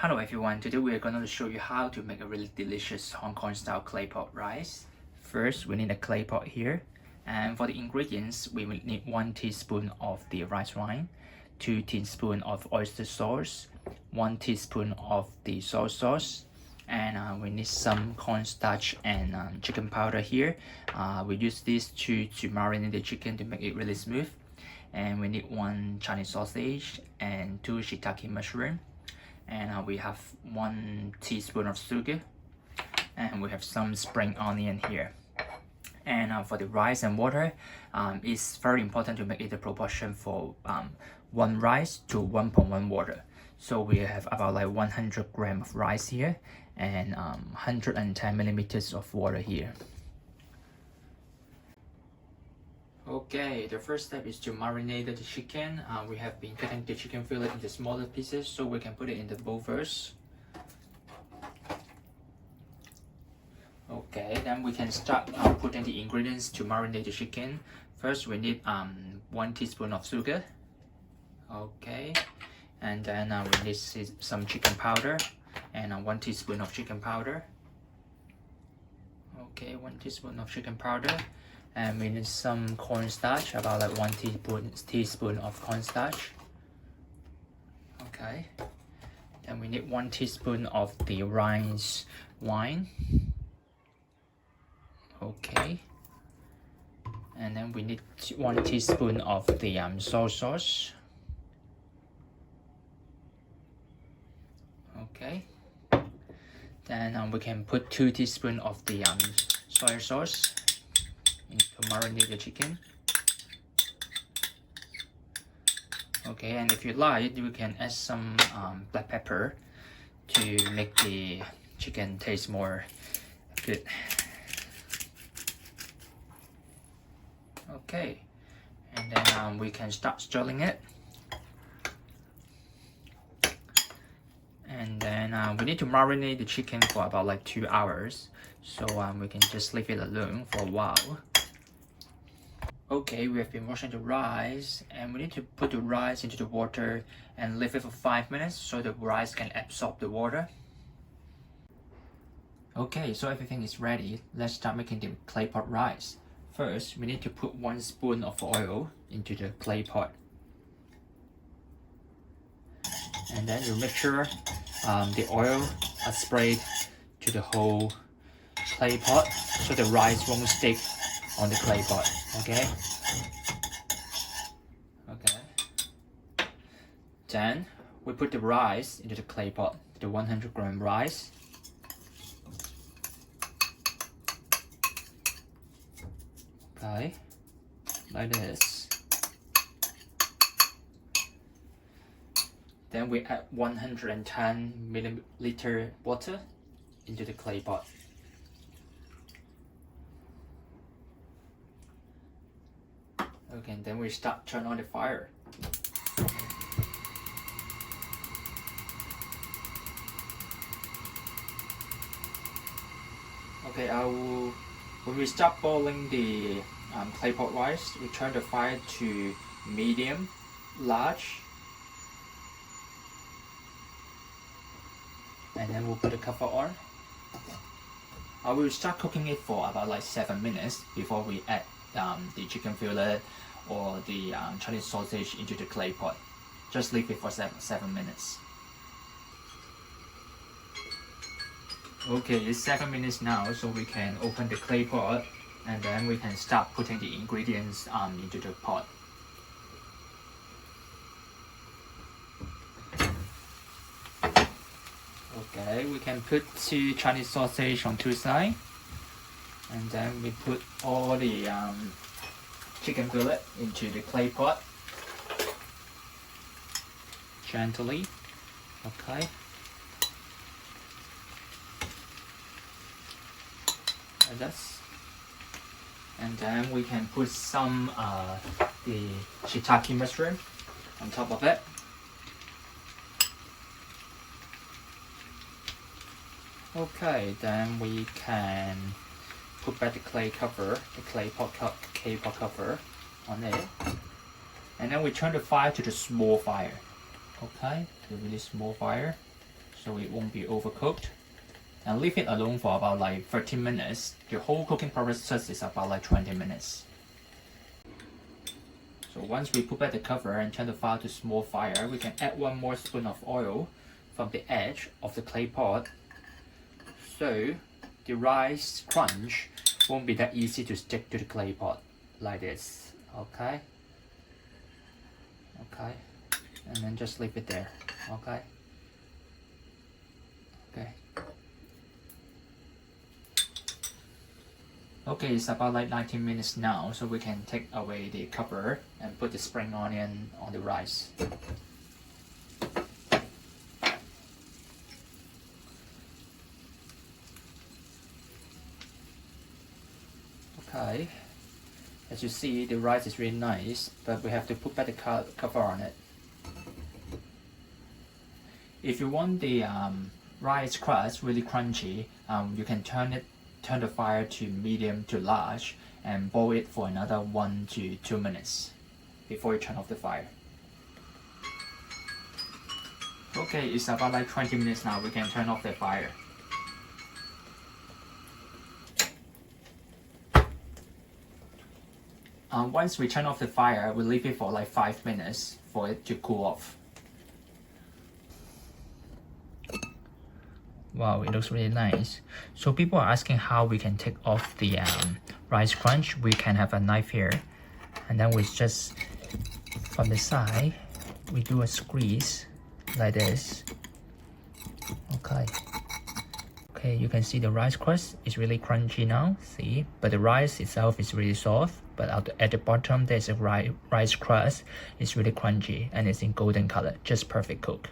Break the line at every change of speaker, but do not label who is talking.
Hello everyone, today we are going to show you how to make a really delicious Hong Kong style clay pot rice. First, we need a clay pot here, and for the ingredients, we will need 1 teaspoon of the rice wine, 2 teaspoons of oyster sauce, 1 teaspoon of the soy sauce, and we need some cornstarch and chicken powder here. We use these two to marinate the chicken to make it really smooth. And we need 1 Chinese sausage and 2 shiitake mushroom. And we have 1 teaspoon of sugar, and we have some spring onion here. And for the rice and water, it's very important to make it the proportion for 1 rice to 1.1 water. So we have about like 100 grams of rice here and 110 millimeters of water here. Okay, the first step is to marinate the chicken. We have been cutting the chicken fillet into smaller pieces, so we can put it in the bowl first. Okay, then we can start putting the ingredients to marinate the chicken. First, we need 1 teaspoon of sugar. Okay, and then we need some chicken powder and 1 teaspoon of chicken powder. Okay, 1 teaspoon of chicken powder. And we need some cornstarch, about like 1 teaspoon of cornstarch. Okay. Then we need 1 teaspoon of the rice wine. Okay. And then we need 1 teaspoon of the soy sauce. Okay. Then we can put 2 teaspoons of the soy sauce to marinate the chicken. Okay, and if you like, you can add some black pepper to make the chicken taste more good. Okay, and then we can start stirring it. And then we need to marinate the chicken for about like 2 hours, so we can just leave it alone for a while. Okay, we have been washing the rice, and we need to put the rice into the water and leave it for 5 minutes so the rice can absorb the water. Okay, so everything is ready. Let's start making the clay pot rice. First, we need to put 1 spoon of oil into the clay pot. And then you make sure the oil is sprayed to the whole clay pot so the rice won't stick on the clay pot. Okay. Then we put the rice into the clay pot, the 100-gram rice. Okay, like this. Then we add 110 milliliter water into the clay pot. Okay, and then we turn on the fire. Okay, when we start boiling the clay pot rice, we turn the fire to medium, large, and then we'll put the cover on. I will start cooking it for about like 7 minutes before we add the chicken fillet or the Chinese sausage into the clay pot. Just leave it for 7 minutes. Okay, it's 7 minutes now, so we can open the clay pot and then we can start putting the ingredients into the pot. Okay, we can put 2 Chinese sausage on 2 sides, and then we put all the chicken fillet into the clay pot gently. Okay. Like this. And then we can put some the shiitake mushroom on top of it. Okay, then we can put back the clay pot cover on it, and then we turn the fire to the small fire. Okay, to a really small fire, so it won't be overcooked. And leave it alone for about like 13 minutes. The whole cooking process is about like 20 minutes. So once we put back the cover and turn the fire to small fire, we can add 1 more spoon of oil from the edge of the clay pot. So the rice crunch won't be that easy to stick to the clay pot like this. Okay. Okay. And then just leave it there. Okay. Okay. Okay, it's about like 19 minutes now, so we can take away the cover and put the spring onion on the rice. Okay, as you see, the rice is really nice, but we have to put back the cover on it. If you want the rice crust really crunchy, you can turn the fire to medium to large and boil it for another 1 to 2 minutes before you turn off the fire. Okay, it's about like 20 minutes now. We can turn off the fire. Once we turn off the fire, we leave it for like 5 minutes for it to cool off. Wow, it looks really nice. So people are asking how we can take off the rice crunch. We can have a knife here, and then we just, from the side, we do a squeeze like this. Okay. Okay, you can see the rice crust is really crunchy now, see? But the rice itself is really soft, but at the bottom there's a rice crust. It's really crunchy and it's in golden color, just perfect cook.